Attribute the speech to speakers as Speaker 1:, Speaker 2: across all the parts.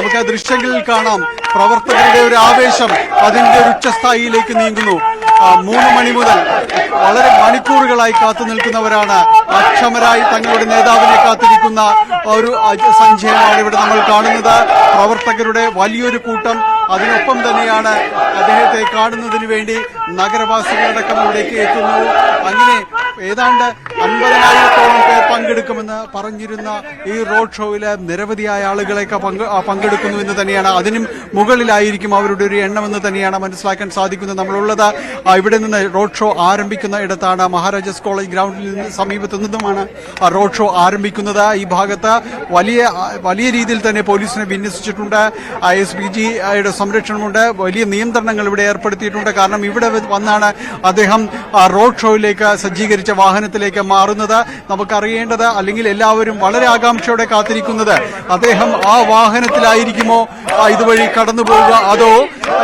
Speaker 1: നമുക്ക് ആ ദൃശ്യങ്ങളിൽ കാണാം. പ്രവർത്തകരുടെ ഒരു ആവേശം അതിന്റെ ഒരു ഉച്ചസ്ഥായിയിലേക്ക് നീങ്ങുന്നു. 3 മണി മുതൽ വളരെ മണിക്കൂറുകളായി കാത്തു നിൽക്കുന്നവരാണ്. അക്ഷമരായി തങ്ങളുടെ നേതാവിനെ കാത്തിരിക്കുന്ന ഒരു സംഖ്യയാണ് ഇവിടെ നമ്മൾ കാണുന്നത്. പ്രവർത്തകരുടെ വലിയൊരു കൂട്ടം. അതിനൊപ്പം തന്നെയാണ് അദ്ദേഹത്തെ കാണുന്നതിന് വേണ്ടി നഗരവാസികളടക്കം ഇവിടേക്ക് എത്തുന്നു. അങ്ങനെ ഏതാണ്ട് 50,000-ഓളം പേർ പങ്കെടുക്കുമെന്ന് പറഞ്ഞിരുന്ന ഈ റോഡ് ഷോയിൽ നിരവധിയായ ആളുകളൊക്കെ പങ്കെടുക്കുന്നു എന്ന് തന്നെയാണ്. അതിനും മുകളിലായിരിക്കും അവരുടെ ഒരു എണ്ണമെന്ന് തന്നെയാണ് മനസ്സിലാക്കാൻ സാധിക്കുന്നത്. നമ്മളുള്ളത് ഇവിടെ നിന്ന് റോഡ് ഷോ ആരംഭിക്കുന്ന ഇടത്താണ്. മഹാരാജാസ് കോളേജ് ഗ്രൗണ്ടിൽ നിന്ന് സമീപത്തു നിന്നുമാണ് റോഡ് ഷോ ആരംഭിക്കുന്നത്. ഈ ഭാഗത്ത് വലിയ രീതിയിൽ തന്നെ പോലീസിനെ വിന്യസിച്ചിട്ടുണ്ട്. ISPGയുടെ സംരക്ഷണമുണ്ട്. വലിയ നിയന്ത്രണങ്ങൾ ഇവിടെ ഏർപ്പെടുത്തിയിട്ടുണ്ട്. കാരണം ഇവിടെ വന്നാണ് അദ്ദേഹം റോഡ് ഷോയിലേക്ക് സജ്ജീകരിച്ച വാഹനത്തിലേക്ക് മാറുന്നത്. നമുക്കറിയേണ്ടത്, അല്ലെങ്കിൽ എല്ലാവരും വളരെ ആകാംക്ഷയോടെ കാത്തിരിക്കുന്നത്, അദ്ദേഹം ആ വാഹനത്തിലായിരിക്കുമോ ഇതുവഴി കടന്നു പോവുക, അതോ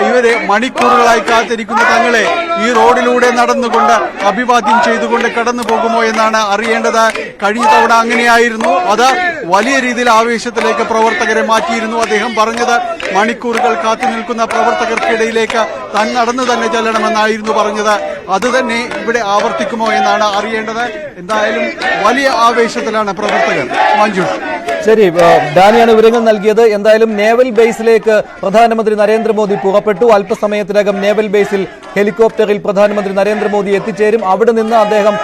Speaker 1: ഇവരെ മണിക്കൂറുകളായി കാത്തിരിക്കുന്ന തങ്ങളെ ഈ റോഡിലൂടെ നടന്നുകൊണ്ട് അഭിവാദ്യം ചെയ്തുകൊണ്ട് കടന്നു പോകുമോ എന്നാണ് അറിയേണ്ടത്. കഴിഞ്ഞ തവണ അങ്ങനെയായിരുന്നു. അത് വലിയ രീതിയിൽ ആവേശത്തിലേക്ക് പ്രവർത്തകരെ മാറ്റിയിരുന്നു. അദ്ദേഹം പറഞ്ഞത് മണിക്കൂറുകൾ കാത്തു നിൽക്കുന്ന പ്രവർത്തകർക്കിടയിലേക്ക് താൻ നടന്നു തന്നെ ചെല്ലണമെന്നായിരുന്നു പറഞ്ഞത്. അത് തന്നെ ഇവിടെ ആവർത്തിക്കുമോ എന്നാണ് അറിയേണ്ടത്. എന്തായാലും വലിയ ആവേശത്തിലാണ് പ്രവർത്തകർ. മഞ്ജുഷ്,
Speaker 2: ശരി, ഡാനിയാണ് വിവരങ്ങൾ നൽകിയത്. എന്തായാലും നേവൽ ബേസിലേക്ക് പ്രധാനമന്ത്രി നരേന്ദ്രമോദി പുറപ്പെട്ടു. അല്പസമയത്തിനകം നേവൽ ബേസിൽ ഹെലികോപ്റ്ററിൽ പ്രധാനമന്ത്രി നരേന്ദ്രമോദി എത്തിച്ചേരും. അവിടെ നിന്ന് അദ്ദേഹം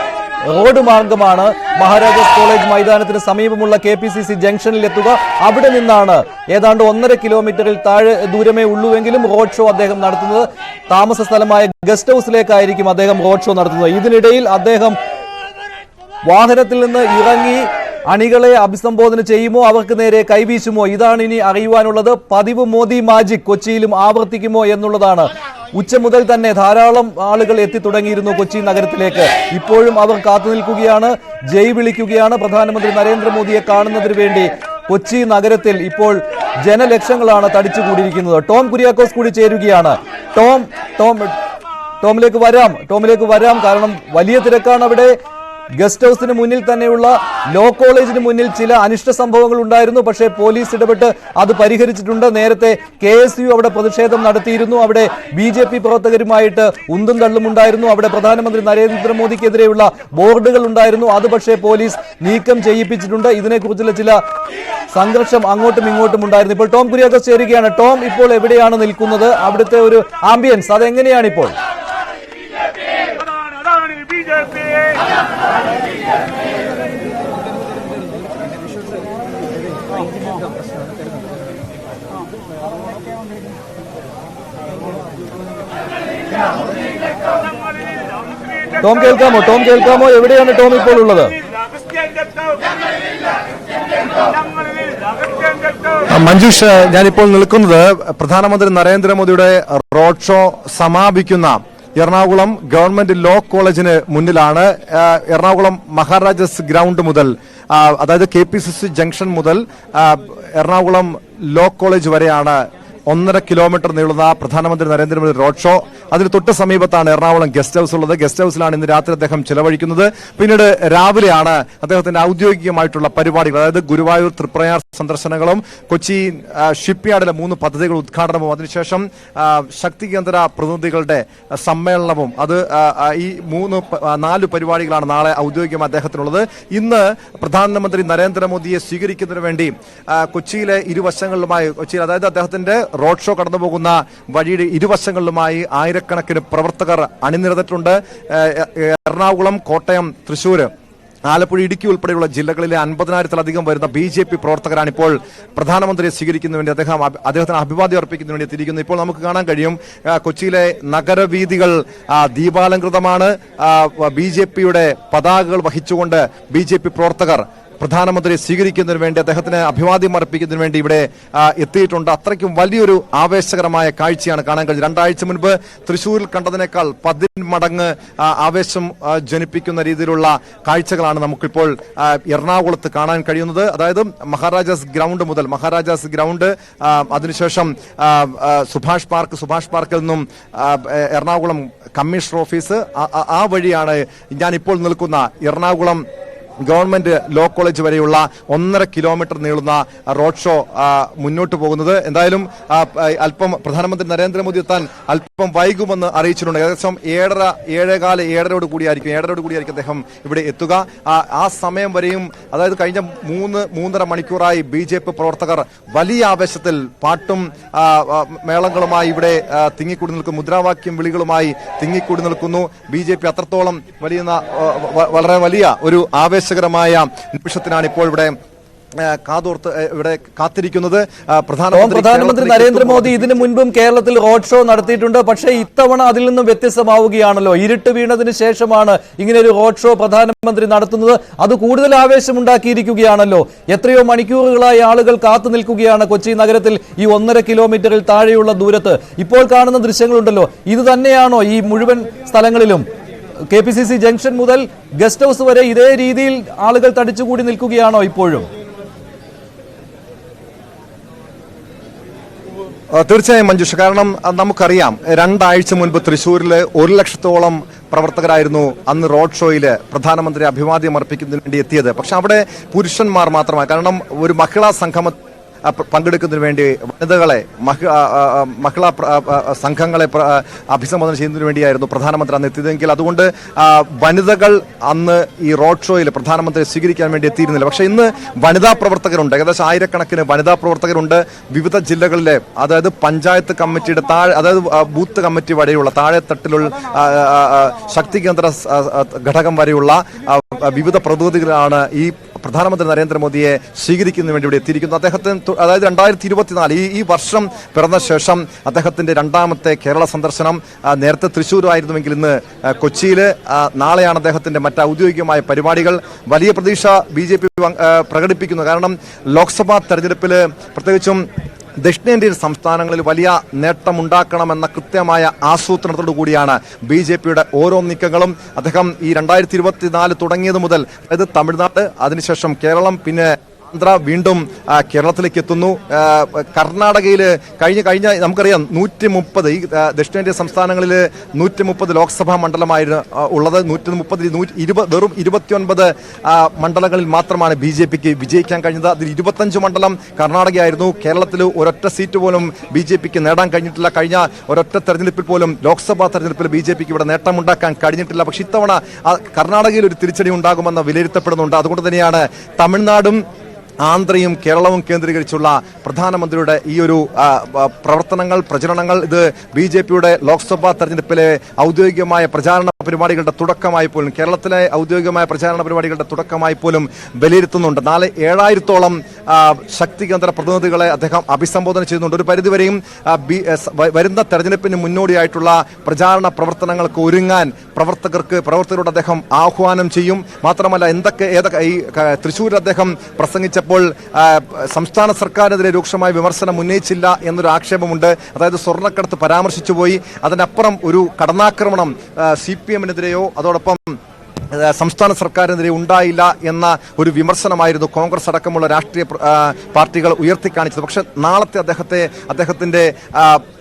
Speaker 2: റോഡ് മാർഗമാണ് മഹാരാജാസ് കോളേജ് മൈതാനത്തിന് സമീപമുള്ള KPCC ജംഗ്ഷനിൽ എത്തുക. അവിടെ നിന്നാണ് ഏതാണ്ട് 1.5 കിലോമീറ്ററിൽ താഴെ ദൂരമേ ഉള്ളൂവെങ്കിലും റോഡ് ഷോ അദ്ദേഹം നടത്തുന്നത്. താമസ സ്ഥലമായ ഗസ്റ്റ് ഹൌസിലേക്കായിരിക്കും അദ്ദേഹം റോഡ് ഷോ നടത്തുന്നത്. ഇതിനിടയിൽ അദ്ദേഹം വാഹനത്തിൽ നിന്ന് ഇറങ്ങി അണികളെ അഭിസംബോധന ചെയ്യുമോ, അവർക്ക് നേരെ കൈവീശുമോ, ഇതാണ് ഇനി അറിയുവാനുള്ളത്. പതിവ് മോദി മാജിക് കൊച്ചിയിലും ആവർത്തിക്കുമോ എന്നുള്ളതാണ്. ഉച്ച മുതൽ തന്നെ ധാരാളം ആളുകൾ എത്തിത്തുടങ്ങിയിരുന്നു കൊച്ചി നഗരത്തിലേക്ക്. ഇപ്പോഴും അവർ കാത്തു നിൽക്കുകയാണ്, ജയ് വിളിക്കുകയാണ്. പ്രധാനമന്ത്രി നരേന്ദ്രമോദിയെ കാണുന്നതിന് വേണ്ടി കൊച്ചി നഗരത്തിൽ ഇപ്പോൾ ജനലക്ഷങ്ങളാണ് തടിച്ചുകൂടിയിരിക്കുന്നത്. ടോം കുര്യാക്കോസ് കൂടി ചേരുകയാണ്. ടോമിലേക്ക് വരാം. കാരണം വലിയ തിരക്കാണ് അവിടെ. ഗസ്റ്റ് ഹൌസിന് മുന്നിൽ തന്നെയുള്ള ലോ കോളേജിന് മുന്നിൽ ചില അനിഷ്ട സംഭവങ്ങൾ ഉണ്ടായിരുന്നു. പക്ഷേ പോലീസ് ഇടപെട്ട് അത് പരിഹരിച്ചിട്ടുണ്ട്. നേരത്തെ KSU അവിടെ പ്രതിഷേധം നടത്തിയിരുന്നു. അവിടെ BJP പ്രവർത്തകരുമായിട്ട് ഉന്തും തള്ളും ഉണ്ടായിരുന്നു. അവിടെ പ്രധാനമന്ത്രി നരേന്ദ്രമോദിക്കെതിരെയുള്ള ബോർഡുകൾ ഉണ്ടായിരുന്നു. അത് പക്ഷേ പോലീസ് നീക്കം ചെയ്യിപ്പിച്ചിട്ടുണ്ട്. ഇതിനെക്കുറിച്ചുള്ള ചില സംഘർഷം അങ്ങോട്ടും ഇങ്ങോട്ടും ഉണ്ടായിരുന്നു. ഇപ്പോൾ ടോം കുര്യാക്കോസ് ചേരുകയാണ്. ടോം, ഇപ്പോൾ എവിടെയാണ് നിൽക്കുന്നത്? അവിടുത്തെ ഒരു ആംബിയൻസ് അതെങ്ങനെയാണ് ഇപ്പോൾ? ടോം കേൾക്കാമോ? എവിടെയാണ് ടോം ഇപ്പോൾ ഉള്ളത്?
Speaker 3: മഞ്ജുഷ്, ഞാനിപ്പോൾ നിൽക്കുന്നത് പ്രധാനമന്ത്രി നരേന്ദ്രമോദിയുടെ റോഡ് ഷോ സമാപിക്കുന്ന എറണാകുളം ഗവൺമെന്റ് ലോ കോളേജിന് മുന്നിലാണ്. എറണാകുളം മഹാരാജാസ് ഗ്രൗണ്ട് മുതൽ, അതായത് KPCC ജംഗ്ഷൻ മുതൽ എറണാകുളം ലോ കോളേജ് വരെയാണ് 1.5 കിലോമീറ്റർ നീളുന്ന പ്രധാനമന്ത്രി നരേന്ദ്രമോദി റോഡ് ഷോ. അതിന് തൊട്ട് സമീപത്താണ് എറണാകുളം ഗസ്റ്റ് ഹൌസ് ഉള്ളത്. ഗസ്റ്റ് ഹൌസിലാണ് ഇന്ന് രാത്രി അദ്ദേഹം ചിലവഴിക്കുന്നത്. പിന്നീട് രാവിലെയാണ് അദ്ദേഹത്തിന്റെ ഔദ്യോഗികമായിട്ടുള്ള പരിപാടികൾ, അതായത് ഗുരുവായൂർ, തൃപ്രയാർ സന്ദർശനങ്ങളും കൊച്ചി ഷിപ്പ്യാർഡിലെ 3 പദ്ധതികൾ ഉദ്ഘാടനവും അതിനുശേഷം ശക്തി കേന്ദ്ര പ്രതിനിധികളുടെ സമ്മേളനവും. അത് ഈ 4 പരിപാടികളാണ് നാളെ ഔദ്യോഗികമായി അദ്ദേഹത്തിനുള്ളത്. ഇന്ന് പ്രധാനമന്ത്രി നരേന്ദ്രമോദിയെ സ്വീകരിക്കുന്നതിന് വേണ്ടി കൊച്ചിയിലെ ഇരുവശങ്ങളിലുമായി, കൊച്ചിയിൽ അതായത് അദ്ദേഹത്തിന്റെ റോഡ് ഷോ കടന്നുപോകുന്ന വഴിയുടെ ഇരുവശങ്ങളിലുമായി ആയിരക്കണക്കിന് പ്രവർത്തകർ അണിനിരന്നിട്ടുണ്ട്. എറണാകുളം, കോട്ടയം, തൃശൂർ, ആലപ്പുഴ, ഇടുക്കി ഉൾപ്പെടെയുള്ള ജില്ലകളിലെ 50,000-ലധികം വരുന്ന BJP പ്രവർത്തകരാണ് ഇപ്പോൾ പ്രധാനമന്ത്രിയെ സ്വീകരിക്കുന്നതിന് വേണ്ടി അദ്ദേഹത്തിന് അഭിവാദ്യം അർപ്പിക്കുന്നതിന് വേണ്ടി എത്തിയിരിക്കുന്നു. ഇപ്പോൾ നമുക്ക് കാണാൻ കഴിയും കൊച്ചിയിലെ നഗരവീഥികൾ ദീപാലങ്കൃതമാണ്. BJPയുടെ പതാകകൾ വഹിച്ചുകൊണ്ട് BJP പ്രവർത്തകർ പ്രധാനമന്ത്രിയെ സ്വീകരിക്കുന്നതിന് വേണ്ടി, അദ്ദേഹത്തിന് അഭിവാദ്യം അർപ്പിക്കുന്നതിന് വേണ്ടി ഇവിടെ എത്തിയിട്ടുണ്ട്. അത്രയ്ക്കും വലിയൊരു ആവേശകരമായ കാഴ്ചയാണ് കാണാൻ കഴിഞ്ഞത്. 2 ആഴ്ച മുൻപ് തൃശ്ശൂരിൽ കണ്ടതിനേക്കാൾ 10 മടങ്ങ് ആവേശം ജനിപ്പിക്കുന്ന രീതിയിലുള്ള കാഴ്ചകളാണ് നമുക്കിപ്പോൾ എറണാകുളത്ത് കാണാൻ കഴിയുന്നത്. അതായത് മഹാരാജാസ് ഗ്രൗണ്ട്, അതിനുശേഷം സുഭാഷ് പാർക്കിൽ നിന്നും എറണാകുളം കമ്മീഷണർ ഓഫീസ്, ആ വഴിയാണ് ഞാനിപ്പോൾ നിൽക്കുന്ന എറണാകുളം ഗവൺമെന്റ് ലോ കോളേജ് വരെയുള്ള 1.5 കിലോമീറ്റർ നീളുന്ന റോഡ് ഷോ മുന്നോട്ട് പോകുന്നത്. എന്തായാലും അല്പം പ്രധാനമന്ത്രി നരേന്ദ്രമോദി എത്താൻ അല്പം വൈകുമെന്ന് അറിയിച്ചിട്ടുണ്ട്. ഏകദേശം 7:15 കൂടിയായിരിക്കും അദ്ദേഹം ഇവിടെ എത്തുക. ആ സമയം വരെയും, അതായത് കഴിഞ്ഞ 3.5 മണിക്കൂറായി BJP പ്രവർത്തകർ വലിയ ആവേശത്തിൽ പാട്ടും മേളങ്ങളുമായി ഇവിടെ തിങ്ങിക്കൂടി നിൽക്കുന്നു, മുദ്രാവാക്യം വിളികളുമായി തിങ്ങിക്കൂടി നിൽക്കുന്നു. BJP അത്രത്തോളം വളരെ വലിയ ഒരു ആവേശകരമായ നിമിഷത്തിനാണ് ഇപ്പോൾ ഇവിടെ കാത്തിരിക്കുന്നത്.
Speaker 2: പ്രധാനമന്ത്രി നരേന്ദ്രമോദി ഇതിനു മുൻപും കേരളത്തിൽ റോഡ് ഷോ നടത്തിയിട്ടുണ്ട്. പക്ഷേ ഇത്തവണ അതിൽ നിന്നും വ്യത്യസ്തമാവുകയാണല്ലോ. ഇരുട്ട് വീണതിന് ശേഷമാണ് ഇങ്ങനെ ഒരു റോഡ് ഷോ പ്രധാനമന്ത്രി നടത്തുന്നത്. അത് കൂടുതൽ ആവേശമുണ്ടാക്കിയിരിക്കുകയാണല്ലോ. എത്രയോ മണിക്കൂറുകളായി ആളുകൾ കാത്തു നിൽക്കുകയാണ് കൊച്ചി നഗരത്തിൽ ഈ 1.5 കിലോമീറ്ററിൽ താഴെയുള്ള ദൂരത്ത്. ഇപ്പോൾ കാണുന്ന ദൃശ്യങ്ങളുണ്ടല്ലോ, ഇത് തന്നെയാണോ ഈ മുഴുവൻ സ്ഥലങ്ങളിലും? KPCC ജംഗ്ഷൻ മുതൽ ഗസ്റ്റ് ഹൗസ് വരെ ഇതേ രീതിയിൽ ആളുകൾ തടിച്ചുകൂടി നിൽക്കുകയാണോ ഇപ്പോഴും?
Speaker 3: തീർച്ചയായും മഞ്ജുഷ, കാരണം നമുക്കറിയാം 2 ആഴ്ച മുൻപ് തൃശ്ശൂരിൽ 1 ലക്ഷത്തോളം പ്രവർത്തകരായിരുന്നു അന്ന് റോഡ് ഷോയിൽ പ്രധാനമന്ത്രി അഭിവാദ്യം അർപ്പിക്കുന്നതിന് വേണ്ടി എത്തിയത്. പക്ഷെ അവിടെ പുരുഷന്മാർ മാത്രമാണ്. കാരണം ഒരു മഹിളാ സംഗമം പങ്കെടുക്കുന്നതിന് വേണ്ടി വനിതകളെ, മഹിളാ സംഘങ്ങളെ അഭിസംബോധന ചെയ്യുന്നതിന് വേണ്ടിയായിരുന്നു പ്രധാനമന്ത്രി അന്ന് എത്തിയതെങ്കിൽ അതുകൊണ്ട് വനിതകൾ അന്ന് ഈ റോഡ് ഷോയിൽ പ്രധാനമന്ത്രിയെ സ്വീകരിക്കാൻ വേണ്ടി എത്തിയിരുന്നില്ല. പക്ഷേ ഇന്ന് വനിതാ പ്രവർത്തകരുണ്ട്, ഏകദേശം 1000കണക്കിന് വനിതാ പ്രവർത്തകരുണ്ട് വിവിധ ജില്ലകളിലെ. അതായത് പഞ്ചായത്ത് കമ്മിറ്റിയുടെ അതായത് ബൂത്ത് കമ്മിറ്റി വരെയുള്ള താഴെത്തട്ടിലുള്ള ശക്തി കേന്ദ്ര ഘടകം വരെയുള്ള വിവിധ പ്രതിനിധികളാണ് ഈ പ്രധാനമന്ത്രി നരേന്ദ്രമോദിയെ സ്വീകരിക്കുന്നതിന് വേണ്ടി ഇവിടെ എത്തിയിരിക്കുന്നത്. അദ്ദേഹത്തിന് അതായത് 2024 ഈ വർഷം പിറന്ന ശേഷം അദ്ദേഹത്തിന്റെ 2ാമത്തെ കേരള സന്ദർശനം. നേരത്തെ തൃശ്ശൂരായിരുന്നുവെങ്കിൽ ഇന്ന് കൊച്ചിയിൽ. നാളെയാണ് അദ്ദേഹത്തിന്റെ മറ്റ് ഔദ്യോഗികമായ പരിപാടികൾ. വലിയ പ്രതീക്ഷ BJP പ്രകടിപ്പിക്കുന്നു. കാരണം ലോക്സഭാ തെരഞ്ഞെടുപ്പിൽ പ്രത്യേകിച്ചും ദക്ഷിണേന്ത്യൻ സംസ്ഥാനങ്ങളിൽ വലിയ നേട്ടമുണ്ടാക്കണമെന്ന കൃത്യമായ ആസൂത്രണത്തോടു കൂടിയാണ് BJPയുടെ ഓരോ നീക്കങ്ങളും. അദ്ദേഹം ഈ 2024 തുടങ്ങിയത് മുതൽ, അതായത് തമിഴ്നാട്, അതിനുശേഷം കേരളം, പിന്നെ ആന്ധ്ര, വീണ്ടും കേരളത്തിലേക്ക് എത്തുന്നു. കർണാടകയിൽ കഴിഞ്ഞ നമുക്കറിയാം 130 ഈ ദക്ഷിണേന്ത്യൻ സംസ്ഥാനങ്ങളിൽ 130 ലോക്സഭാ മണ്ഡലമായിരുന്നു ഉള്ളത്. 130 വെറും 29 മണ്ഡലങ്ങളിൽ മാത്രമാണ് BJPക്ക് വിജയിക്കാൻ കഴിഞ്ഞത്. അതിൽ 25 മണ്ഡലം കർണാടകയായിരുന്നു. കേരളത്തിൽ ഒരൊറ്റ സീറ്റ് പോലും BJPക്ക് നേടാൻ കഴിഞ്ഞിട്ടില്ല. കഴിഞ്ഞ ഒരൊറ്റ തെരഞ്ഞെടുപ്പിൽ പോലും, ലോക്സഭാ തെരഞ്ഞെടുപ്പിൽ BJPക്ക് ഇവിടെ നേട്ടമുണ്ടാക്കാൻ കഴിഞ്ഞിട്ടില്ല. പക്ഷെ ഇത്തവണ കർണാടകയിൽ ഒരു തിരിച്ചടി ഉണ്ടാകുമെന്ന് വിലയിരുത്തപ്പെടുന്നുണ്ട്. അതുകൊണ്ട് തന്നെയാണ് തമിഴ്നാടും ആന്ധ്രയും കേരളവും കേന്ദ്രീകരിച്ചുള്ള പ്രധാനമന്ത്രിയുടെ ഈ ഒരു പ്രചരണങ്ങൾ ഇത് BJPയുടെ ലോക്സഭാ തെരഞ്ഞെടുപ്പിലെ ഔദ്യോഗികമായ പ്രചാരണ പരിപാടികളുടെ തുടക്കമായി പോലും, കേരളത്തിലെ ഔദ്യോഗികമായ പ്രചാരണ പരിപാടികളുടെ തുടക്കമായി പോലും വിലയിരുത്തുന്നുണ്ട്. നാളെ 7000ഓളം ശക്തി കേന്ദ്ര പ്രതിനിധികളെ അദ്ദേഹം അഭിസംബോധന ചെയ്യുന്നുണ്ട്. ഒരു പരിധിവരെയും വരുന്ന തെരഞ്ഞെടുപ്പിന് മുന്നോടിയായിട്ടുള്ള പ്രചാരണ പ്രവർത്തനങ്ങൾക്ക് ഒരുങ്ങാൻ പ്രവർത്തകരോട് അദ്ദേഹം ആഹ്വാനം ചെയ്യും. മാത്രമല്ല ഏതൊക്കെ ഈ തൃശ്ശൂരിൽ അദ്ദേഹം പ്രസംഗിച്ചപ്പോൾ സംസ്ഥാന സർക്കാരിനെതിരെ രൂക്ഷമായ വിമർശനം ഉന്നയിച്ചില്ല എന്നൊരു ആക്ഷേപമുണ്ട്. അതായത് സ്വർണ്ണക്കടത്ത് പരാമർശിച്ചു പോയി. അതിനപ്പുറം ഒരു കടന്നാക്രമണം CPM-നെതിരെയോ അതോടൊപ്പം സംസ്ഥാന സർക്കാരിനെതിരെ ഉണ്ടായില്ല എന്ന ഒരു വിമർശനമായിരുന്നു കോൺഗ്രസ് അടക്കമുള്ള രാഷ്ട്രീയ പാർട്ടികൾ ഉയർത്തിക്കാണിച്ചത്. പക്ഷെ നാളത്തെ അദ്ദേഹത്തിന്റെ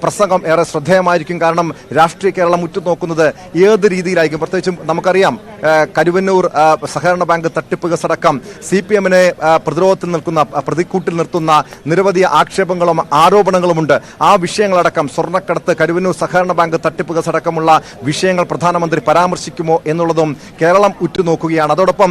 Speaker 3: പ്രസംഗം ഏറെ ശ്രദ്ധേയമായിരിക്കും. കാരണം രാഷ്ട്രീയ കേരളം ഉറ്റുനോക്കുന്നത് ഏത് രീതിയിലായിരിക്കും. പ്രത്യേകിച്ചും നമുക്കറിയാം കരുവന്നൂർ സഹകരണ ബാങ്ക് തട്ടിപ്പ് കേസടക്കം CPM-നെ പ്രതിക്കൂട്ടിൽ നിർത്തുന്ന നിരവധി ആക്ഷേപങ്ങളും ആരോപണങ്ങളുമുണ്ട്. ആ വിഷയങ്ങളടക്കം സ്വർണ്ണക്കടത്ത്, കരുവന്നൂർ സഹകരണ ബാങ്ക് തട്ടിപ്പ് കേസടക്കമുള്ള വിഷയങ്ങൾ പ്രധാനമന്ത്രി പരാമർശിക്കുമോ എന്നുള്ളതും കേരളം ഉറ്റുനോക്കുകയാണ്. അതോടൊപ്പം